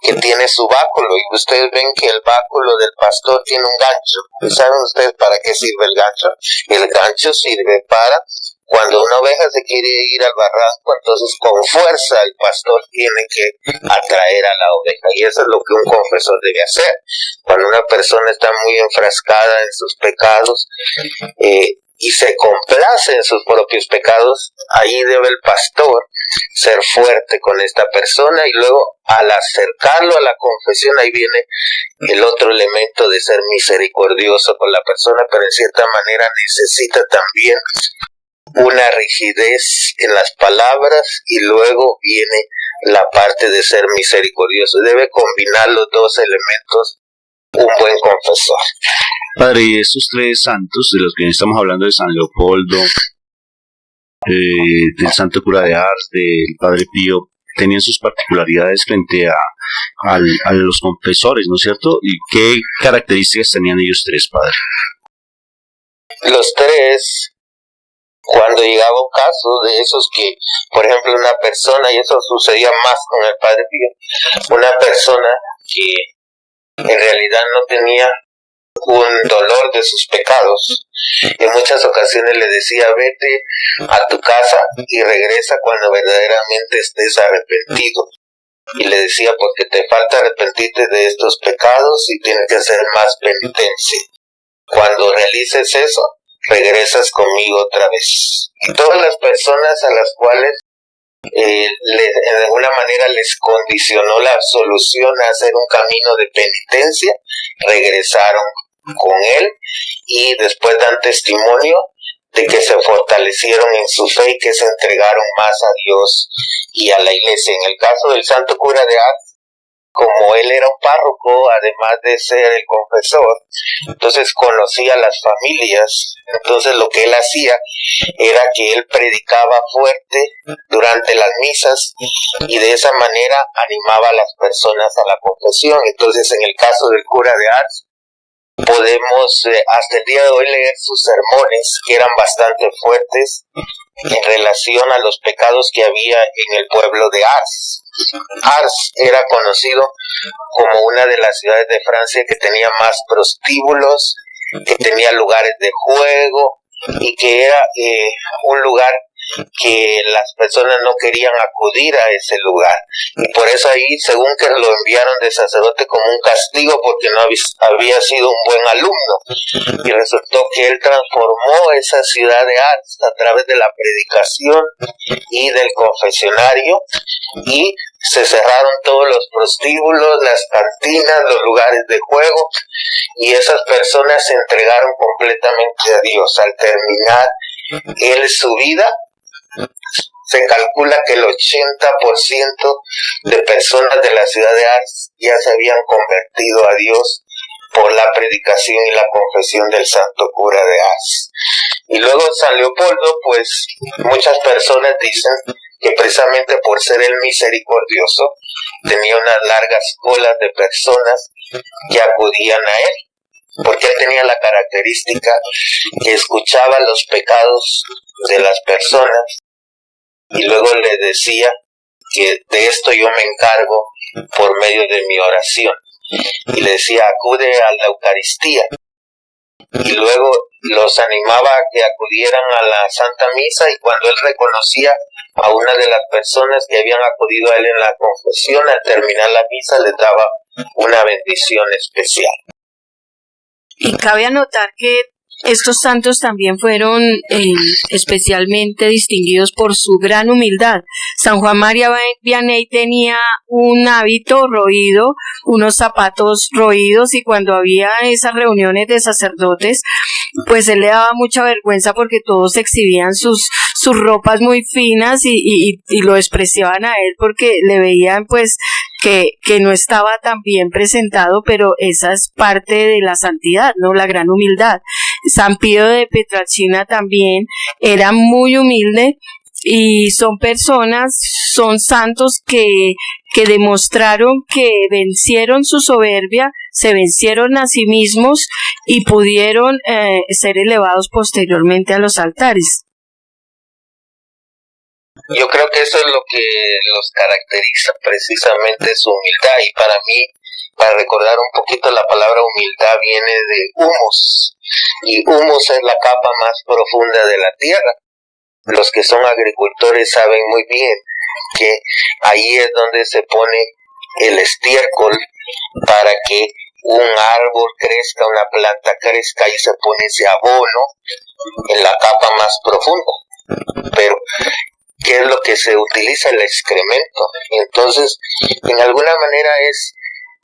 que tiene su báculo, y ustedes ven que el báculo del pastor tiene un gancho. ¿Y saben ustedes para qué sirve el gancho? El gancho sirve para cuando una oveja se quiere ir al barranco, entonces con fuerza el pastor tiene que atraer a la oveja, y eso es lo que un confesor debe hacer. Cuando una persona está muy enfrascada en sus pecados y se complace en sus propios pecados, ahí debe el pastor ser fuerte con esta persona, y luego al acercarlo a la confesión, ahí viene el otro elemento de ser misericordioso con la persona, pero en cierta manera necesita también una rigidez en las palabras, y luego viene la parte de ser misericordioso. Debe combinar los dos elementos un buen confesor. Padre, y estos tres santos de los que estamos hablando, de San Leopoldo, del Santo Cura de Ars, del Padre Pío, tenían sus particularidades frente a los confesores, ¿no es cierto? ¿Y qué características tenían ellos tres, Padre? Los tres, cuando llegaba un caso de esos que, por ejemplo, una persona, y eso sucedía más con el Padre Pío, una persona que en realidad no tenía un dolor de sus pecados, en muchas ocasiones le decía, vete a tu casa y regresa cuando verdaderamente estés arrepentido. Y le decía, porque te falta arrepentirte de estos pecados y tienes que hacer más penitencia. Cuando realices eso, regresas conmigo otra vez. Y todas las personas a las cuales de alguna manera les condicionó la absolución a hacer un camino de penitencia, regresaron con él, y después dan testimonio de que se fortalecieron en su fe y que se entregaron más a Dios y a la iglesia. En el caso del Santo Cura de Ars, como él era un párroco, además de ser el confesor, entonces conocía a las familias. Entonces lo que él hacía era que él predicaba fuerte durante las misas, y de esa manera animaba a las personas a la confesión. Entonces, en el caso del cura de Ars, podemos hasta el día de hoy leer sus sermones, que eran bastante fuertes en relación a los pecados que había en el pueblo de Ars. Ars era conocido como una de las ciudades de Francia que tenía más prostíbulos, que tenía lugares de juego, y que era un lugar que las personas no querían acudir a ese lugar, y por eso ahí, según que lo enviaron de sacerdote como un castigo porque no había sido un buen alumno, y resultó que él transformó esa ciudad de Ars a través de la predicación y del confesionario, y se cerraron todos los prostíbulos, las cantinas, los lugares de juego, y esas personas se entregaron completamente a Dios. Al terminar él su vida, se calcula que el 80% de personas de la ciudad de Ars ya se habían convertido a Dios por la predicación y la confesión del Santo Cura de Ars. Y luego San Leopoldo, pues muchas personas dicen que precisamente por ser el misericordioso, tenía unas largas colas de personas que acudían a él, porque él tenía la característica que escuchaba los pecados de las personas y luego le decía que de esto yo me encargo por medio de mi oración. Y le decía, acude a la Eucaristía. Y luego los animaba a que acudieran a la Santa Misa, y cuando él reconocía a una de las personas que habían acudido a él en la confesión, al terminar la misa les daba una bendición especial. Y cabe anotar que estos santos también fueron especialmente distinguidos por su gran humildad. San Juan María Vianney tenía un hábito roído, unos zapatos roídos, y cuando había esas reuniones de sacerdotes, pues él le daba mucha vergüenza porque todos exhibían sus ropas muy finas y lo despreciaban a él porque le veían pues que no estaba tan bien presentado, pero esa es parte de la santidad, ¿no? La gran humildad. San Pío de Pietrelcina también era muy humilde, y son santos que demostraron que vencieron su soberbia, se vencieron a sí mismos y pudieron ser elevados posteriormente a los altares. Yo creo que eso es lo que los caracteriza, precisamente su humildad. Y para mí, para recordar un poquito, la palabra humildad viene de humus, y humus es la capa más profunda de la tierra. Los que son agricultores saben muy bien que ahí es donde se pone el estiércol para que un árbol crezca, una planta crezca, y se pone ese abono en la capa más profunda. Pero ¿qué es lo que se utiliza? El excremento. Entonces, en alguna manera es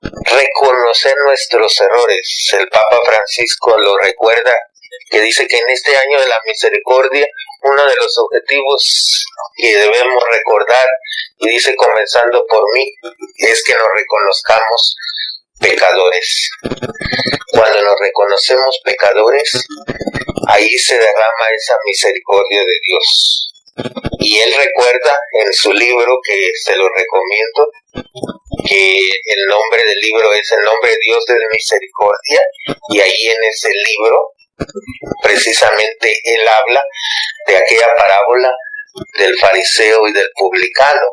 reconocer nuestros errores. El Papa Francisco lo recuerda, que dice que en este año de la misericordia, uno de los objetivos que debemos recordar, y dice comenzando por mí, es que nos reconozcamos pecadores. Cuando nos reconocemos pecadores, ahí se derrama esa misericordia de Dios. Y él recuerda en su libro, que se lo recomiendo, que el nombre del libro es El Nombre de Dios de Misericordia, y ahí en ese libro precisamente él habla de aquella parábola del fariseo y del publicano,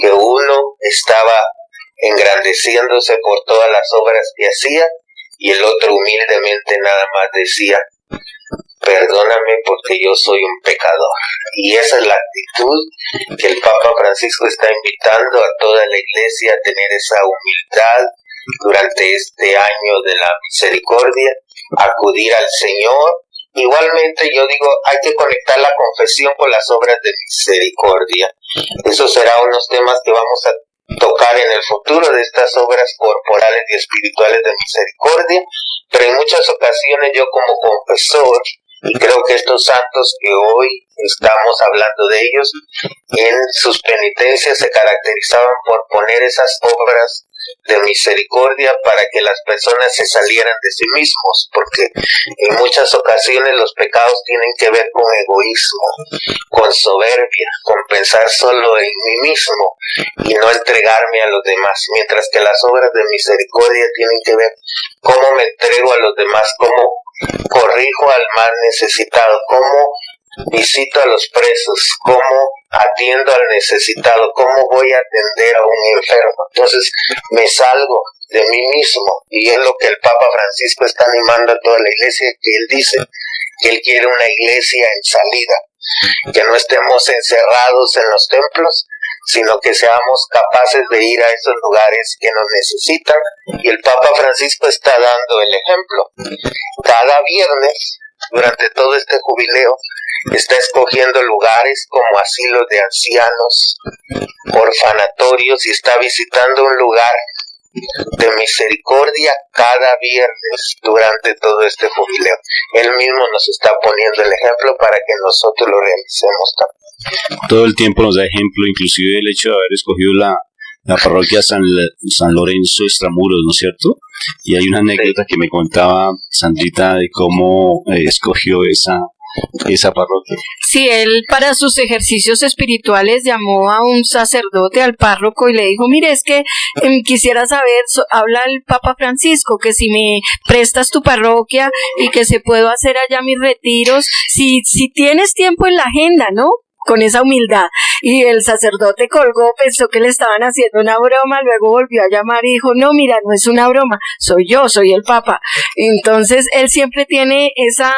que uno estaba engrandeciéndose por todas las obras que hacía, y el otro humildemente nada más decía: perdóname porque yo soy un pecador. Y esa es la actitud que el Papa Francisco está invitando a toda la Iglesia a tener, esa humildad durante este año de la misericordia, acudir al Señor. Igualmente yo digo, hay que conectar la confesión con las obras de misericordia. Eso será unos temas que vamos a tocar en el futuro, de estas obras corporales y espirituales de misericordia, pero en muchas ocasiones yo como confesor, y creo que estos santos que hoy estamos hablando de ellos, en sus penitencias se caracterizaban por poner esas obras de misericordia para que las personas se salieran de sí mismos, porque en muchas ocasiones los pecados tienen que ver con egoísmo, con soberbia, con pensar solo en mí mismo y no entregarme a los demás, mientras que las obras de misericordia tienen que ver cómo me entrego a los demás, cómo corrijo al más necesitado, cómo visito a los presos, cómo atiendo al necesitado, cómo voy a atender a un enfermo. Entonces me salgo de mí mismo, y es lo que el Papa Francisco está animando a toda la Iglesia, que él dice que él quiere una Iglesia en salida, que no estemos encerrados en los templos, sino que seamos capaces de ir a esos lugares que nos necesitan, y el Papa Francisco está dando el ejemplo. Cada viernes, durante todo este jubileo, está escogiendo lugares como asilos de ancianos, orfanatorios, y está visitando un lugar de misericordia cada viernes durante todo este jubileo. Él mismo nos está poniendo el ejemplo para que nosotros lo realicemos también. Todo el tiempo nos da ejemplo, inclusive el hecho de haber escogido la parroquia San Lorenzo Extramuros, ¿no es cierto? Y hay una anécdota que me contaba Sandrita de cómo escogió esa parroquia. Sí, él para sus ejercicios espirituales llamó a un sacerdote, al párroco, y le dijo: mire, es que quisiera saber, habla el Papa Francisco, que si me prestas tu parroquia y que se puedo hacer allá mis retiros, si tienes tiempo en la agenda, ¿no? con esa humildad. Y el sacerdote colgó, pensó que le estaban haciendo una broma, luego volvió a llamar y dijo, no, mira, no es una broma, soy yo, soy el Papa. Entonces él siempre tiene esa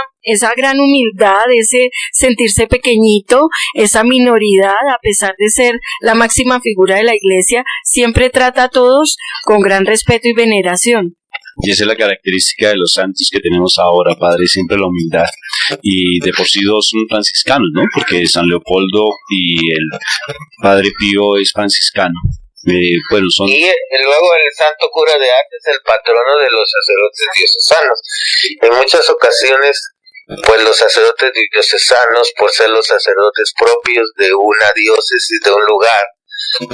gran humildad, ese sentirse pequeñito, esa minoridad, a pesar de ser la máxima figura de la Iglesia, siempre trata a todos con gran respeto y veneración. Y esa es la característica de los santos que tenemos ahora, Padre, siempre la humildad. Y de por sí dos son franciscanos, ¿no? Porque San Leopoldo y el Padre Pío es franciscano. Bueno, son... Y luego el santo cura de Ars es el patrono de los sacerdotes diocesanos. En muchas ocasiones, pues los sacerdotes diocesanos, por ser los sacerdotes propios de una diócesis, de un lugar,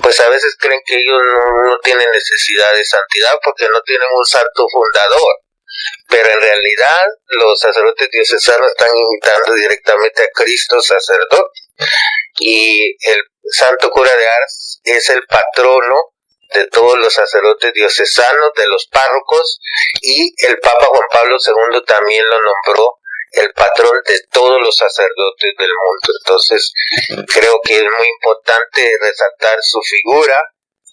pues a veces creen que ellos no tienen necesidad de santidad porque no tienen un santo fundador. Pero en realidad los sacerdotes diocesanos están imitando directamente a Cristo sacerdote. Y el santo cura de Ars es el patrono de todos los sacerdotes diocesanos, de los párrocos, y el Papa Juan Pablo II también lo nombró el patrón de todos los sacerdotes del mundo. Entonces creo que es muy importante resaltar su figura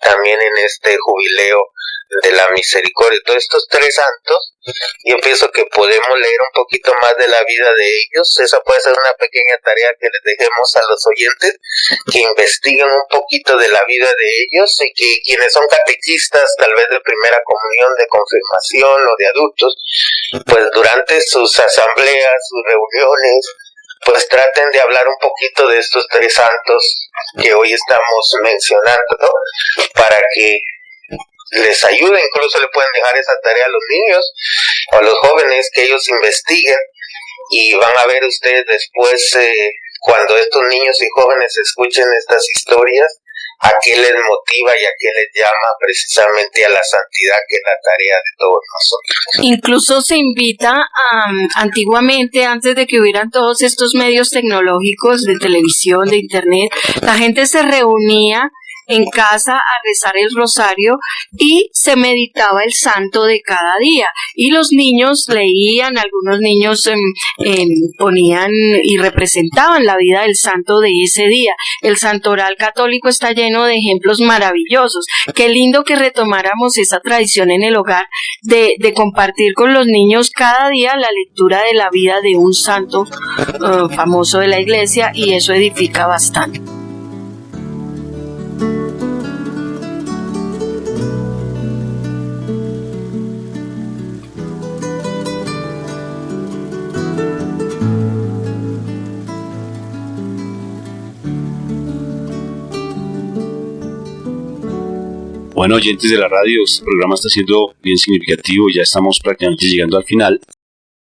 también en este jubileo de la misericordia. Todos estos tres santos, yo pienso que podemos leer un poquito más de la vida de ellos. Esa puede ser una pequeña tarea que les dejemos a los oyentes, que investiguen un poquito de la vida de ellos, y que quienes son catequistas, tal vez de primera comunión, de confirmación o de adultos, pues durante sus asambleas, sus reuniones, pues traten de hablar un poquito de estos tres santos que hoy estamos mencionando, ¿no? Para que les ayude. Incluso le pueden dejar esa tarea a los niños o a los jóvenes, que ellos investiguen, y van a ver ustedes después, cuando estos niños y jóvenes escuchen estas historias, a qué les motiva y a qué les llama precisamente a la santidad, que es la tarea de todos nosotros. Incluso se invita antiguamente, antes de que hubieran todos estos medios tecnológicos de televisión, de internet, la gente se reunía en casa a rezar el rosario y se meditaba el santo de cada día, y los niños leían, algunos niños ponían y representaban la vida del santo de ese día. El santoral católico está lleno de ejemplos maravillosos. Qué lindo que retomáramos esa tradición en el hogar de compartir con los niños cada día la lectura de la vida de un santo famoso de la Iglesia, y eso edifica bastante. Bueno, oyentes de la radio, este programa está siendo bien significativo, ya estamos prácticamente llegando al final.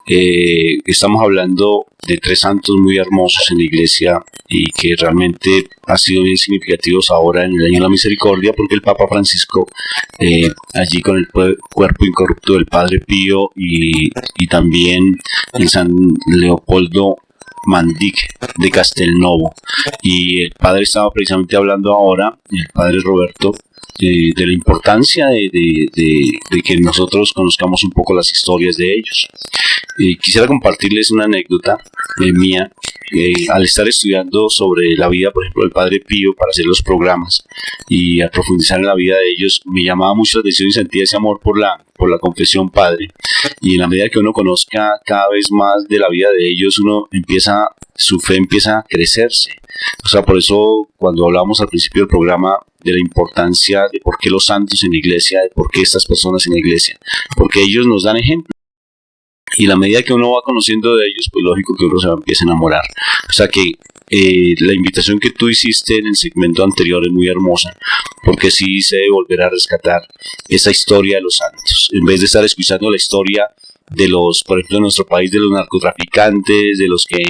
Estamos hablando de tres santos muy hermosos en la Iglesia y que realmente han sido bien significativos ahora en el año de la misericordia, porque el Papa Francisco, allí con el cuerpo incorrupto del Padre Pío y también el San Leopoldo Mandic de Castelnuovo, y el Padre estaba precisamente hablando ahora, el Padre Roberto, de la importancia de que nosotros conozcamos un poco las historias de ellos. Quisiera compartirles una anécdota mía. Al estar estudiando sobre la vida, por ejemplo, del Padre Pío para hacer los programas y a profundizar en la vida de ellos, me llamaba mucho la atención y sentía ese amor por la confesión, Padre. Y en la medida que uno conozca cada vez más de la vida de ellos, su fe empieza a crecerse. O sea, por eso cuando hablábamos al principio del programa de la importancia de por qué los santos en la Iglesia, de por qué estas personas en la Iglesia, porque ellos nos dan ejemplo. Y la medida que uno va conociendo de ellos, pues lógico que uno se empieza a enamorar. O sea que la invitación que tú hiciste en el segmento anterior es muy hermosa, porque sí se debe volver a rescatar esa historia de los santos, en vez de estar escuchando la historia de los, por ejemplo, en nuestro país, de los narcotraficantes, de los que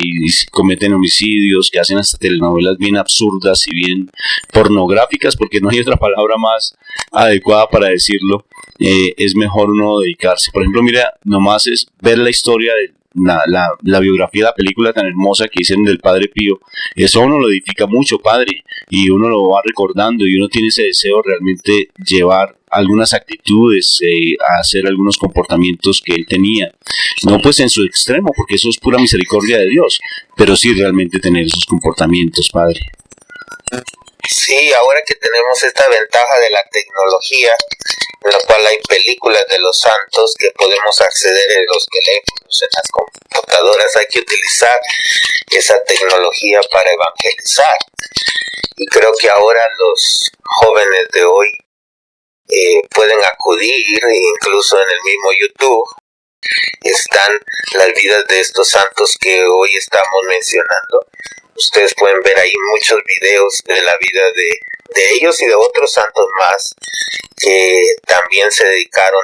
cometen homicidios, que hacen hasta telenovelas bien absurdas y bien pornográficas, porque no hay otra palabra más adecuada para decirlo. Es mejor uno dedicarse. Por ejemplo, mira, nomás es ver la historia la biografía, la película tan hermosa que hicieron del Padre Pío, eso a uno lo edifica mucho, Padre, y uno lo va recordando y uno tiene ese deseo realmente llevar algunas actitudes, a hacer algunos comportamientos que él tenía, no pues en su extremo, porque eso es pura misericordia de Dios, pero sí realmente tener esos comportamientos, Padre. Sí, ahora que tenemos esta ventaja de la tecnología, en la cual hay películas de los santos que podemos acceder en los teléfonos, en las computadoras, hay que utilizar esa tecnología para evangelizar. Y creo que ahora los jóvenes de hoy pueden acudir, incluso en el mismo YouTube están las vidas de estos santos que hoy estamos mencionando. Ustedes pueden ver ahí muchos videos de la vida de ellos y de otros santos más que también se dedicaron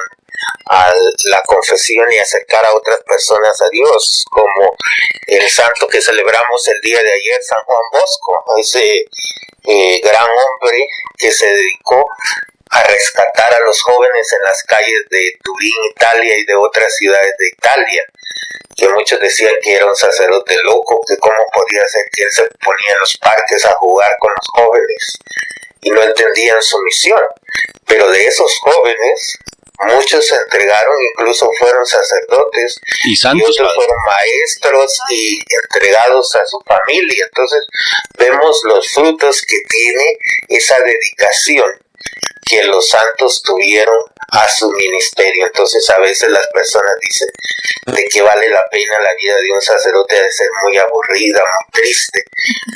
a la confesión y acercar a otras personas a Dios, como el santo que celebramos el día de ayer, San Juan Bosco, ese gran hombre que se dedicó a rescatar a los jóvenes en las calles de Turín, Italia, y de otras ciudades de Italia, que muchos decían que era un sacerdote loco, que cómo podía ser que él se ponía en los parques a jugar con los jóvenes, y no entendían su misión. Pero de esos jóvenes, muchos se entregaron, incluso fueron sacerdotes, y santos, y otros fueron maestros y entregados a su familia. Entonces vemos los frutos que tiene esa dedicación que los santos tuvieron a su ministerio. Entonces a veces las personas dicen de que vale la pena la vida de un sacerdote, de ser muy aburrida, muy triste,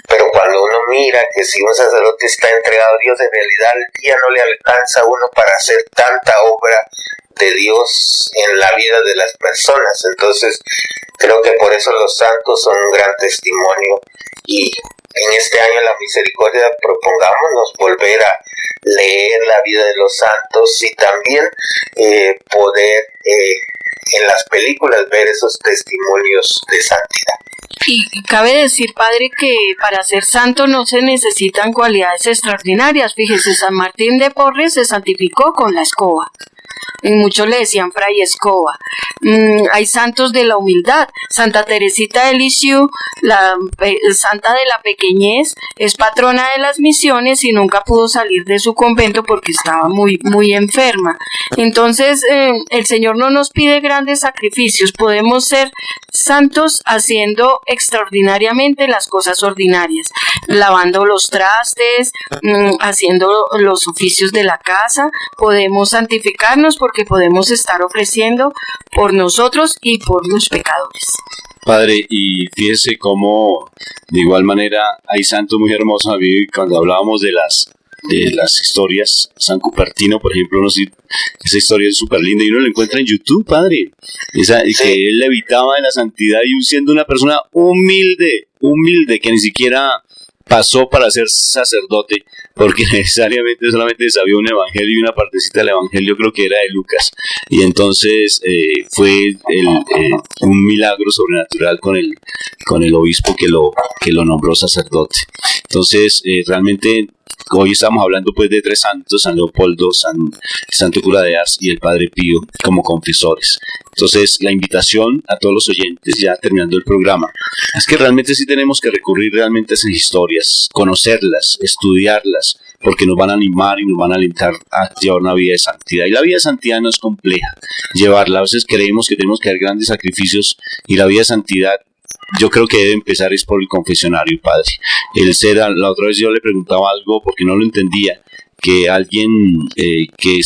pero cuando uno mira que si un sacerdote está entregado a Dios, en realidad el día no le alcanza a uno para hacer tanta obra de Dios en la vida de las personas. Entonces creo que por eso los santos son un gran testimonio, y en este año la misericordia propongámonos volver a leer la vida de los santos y también poder en las películas ver esos testimonios de santidad. Y cabe decir, Padre, que para ser santo no se necesitan cualidades extraordinarias. Fíjese, San Martín de Porres se santificó con la escoba. Y muchos le decían Fray Escoba. Hay santos de la humildad. Santa Teresita de Lisieux, la santa de la pequeñez, es patrona de las misiones y nunca pudo salir de su convento porque estaba muy, muy enferma. Entonces, el Señor no nos pide grandes sacrificios. Podemos ser santos haciendo extraordinariamente las cosas ordinarias, lavando los trastes, haciendo los oficios de la casa. Podemos santificarnos porque podemos estar ofreciendo por nosotros y por los pecadores. Padre, y fíjese cómo de igual manera hay santos muy hermosos. A mí, cuando hablábamos de las historias, San Cupertino, por ejemplo, esa historia es súper linda y uno la encuentra en YouTube, Padre. Que él levitaba en la santidad y siendo una persona humilde, que ni siquiera pasó para ser sacerdote, porque necesariamente solamente sabía un evangelio y una partecita del evangelio, creo que era de Lucas, y entonces fue un milagro sobrenatural con el obispo que lo nombró sacerdote. Entonces realmente hoy estamos hablando pues de tres santos: San Leopoldo, Santo Cura de Ars y el Padre Pío, como confesores. Entonces la invitación a todos los oyentes, ya terminando el programa, es que realmente sí tenemos que recurrir realmente a esas historias, conocerlas, estudiarlas, porque nos van a animar y nos van a alentar a llevar una vida de santidad. Y la vida de santidad no es compleja llevarla. A veces creemos que tenemos que dar grandes sacrificios, y la vida de santidad, yo creo que debe empezar es por el confesionario, Padre. La otra vez yo le preguntaba algo porque no lo entendía, que alguien que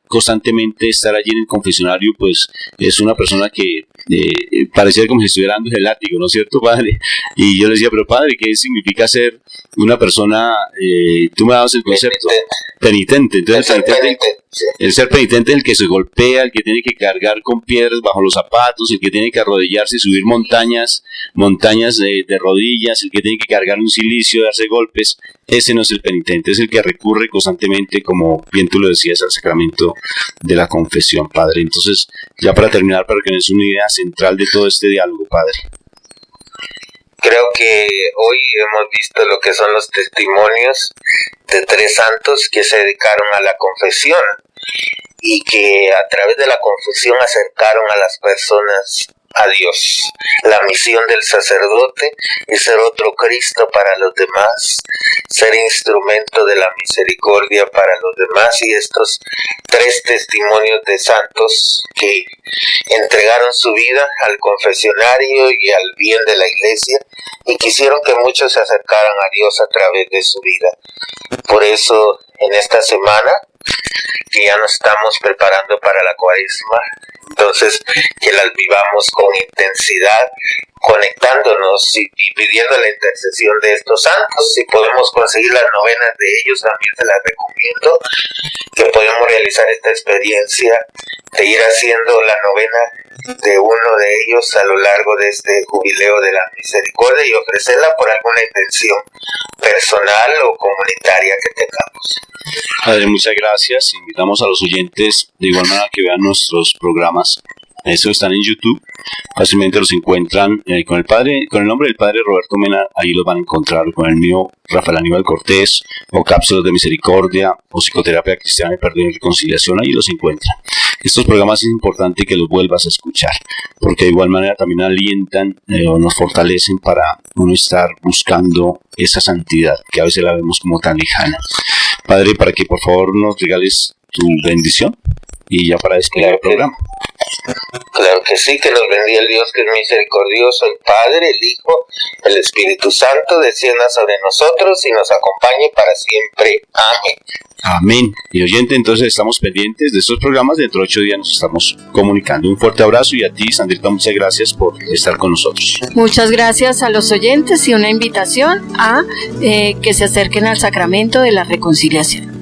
constantemente estar allí en el confesionario, pues es una persona que parecía como si estuviera dando el látigo, ¿no es cierto, Padre? Y yo le decía, pero Padre, ¿qué significa ser una persona, tú me dabas el concepto, penitente? Entonces el ser penitente es el que se golpea, el que tiene que cargar con piedras bajo los zapatos, el que tiene que arrodillarse y subir montañas de rodillas, el que tiene que cargar un cilicio, darse golpes. Ese no es el penitente, es el que recurre constantemente, como bien tú lo decías, al sacramento de la confesión, Padre. Entonces, ya para terminar, para que nos una idea central de todo este diálogo, Padre. Creo que hoy hemos visto lo que son los testimonios de tres santos que se dedicaron a la confesión y que a través de la confesión acercaron a las personas a Dios. La misión del sacerdote es ser otro Cristo para los demás, ser instrumento de la misericordia para los demás, y estos 3 testimonios de santos que entregaron su vida al confesionario y al bien de la iglesia y quisieron que muchos se acercaran a Dios a través de su vida. Por eso en esta semana que ya nos estamos preparando para la Cuaresma, entonces que las vivamos con intensidad, conectándonos y pidiendo la intercesión de estos santos. Si podemos conseguir las novenas de ellos, también se las recomiendo, que podemos realizar esta experiencia de ir haciendo la novena de uno de ellos a lo largo de este jubileo de la misericordia y ofrecerla por alguna intención personal o comunitaria que tengamos. Padre, muchas gracias. Invitamos a los oyentes de igual manera que vean nuestros programas. Eso están en YouTube. Fácilmente los encuentran con el nombre del Padre Roberto Mena. Ahí los van a encontrar, con el mío Rafael Aníbal Cortés, o Cápsulas de Misericordia, o Psicoterapia Cristiana y Perdón y Reconciliación. Ahí los encuentran. Estos programas es importante que los vuelvas a escuchar, porque de igual manera también alientan o nos fortalecen para uno estar buscando esa santidad que a veces la vemos como tan lejana. Padre, para que por favor nos regales tu bendición y ya para despedir el programa. Claro que sí, que nos bendiga el Dios que es misericordioso, el Padre, el Hijo, el Espíritu Santo, descienda sobre nosotros y nos acompañe para siempre. Amén. Amén. Y oyente, entonces estamos pendientes de estos programas. Dentro de 8 días nos estamos comunicando. Un fuerte abrazo, y a ti, Sandrita, muchas gracias por estar con nosotros. Muchas gracias a los oyentes y una invitación a que se acerquen al sacramento de la reconciliación.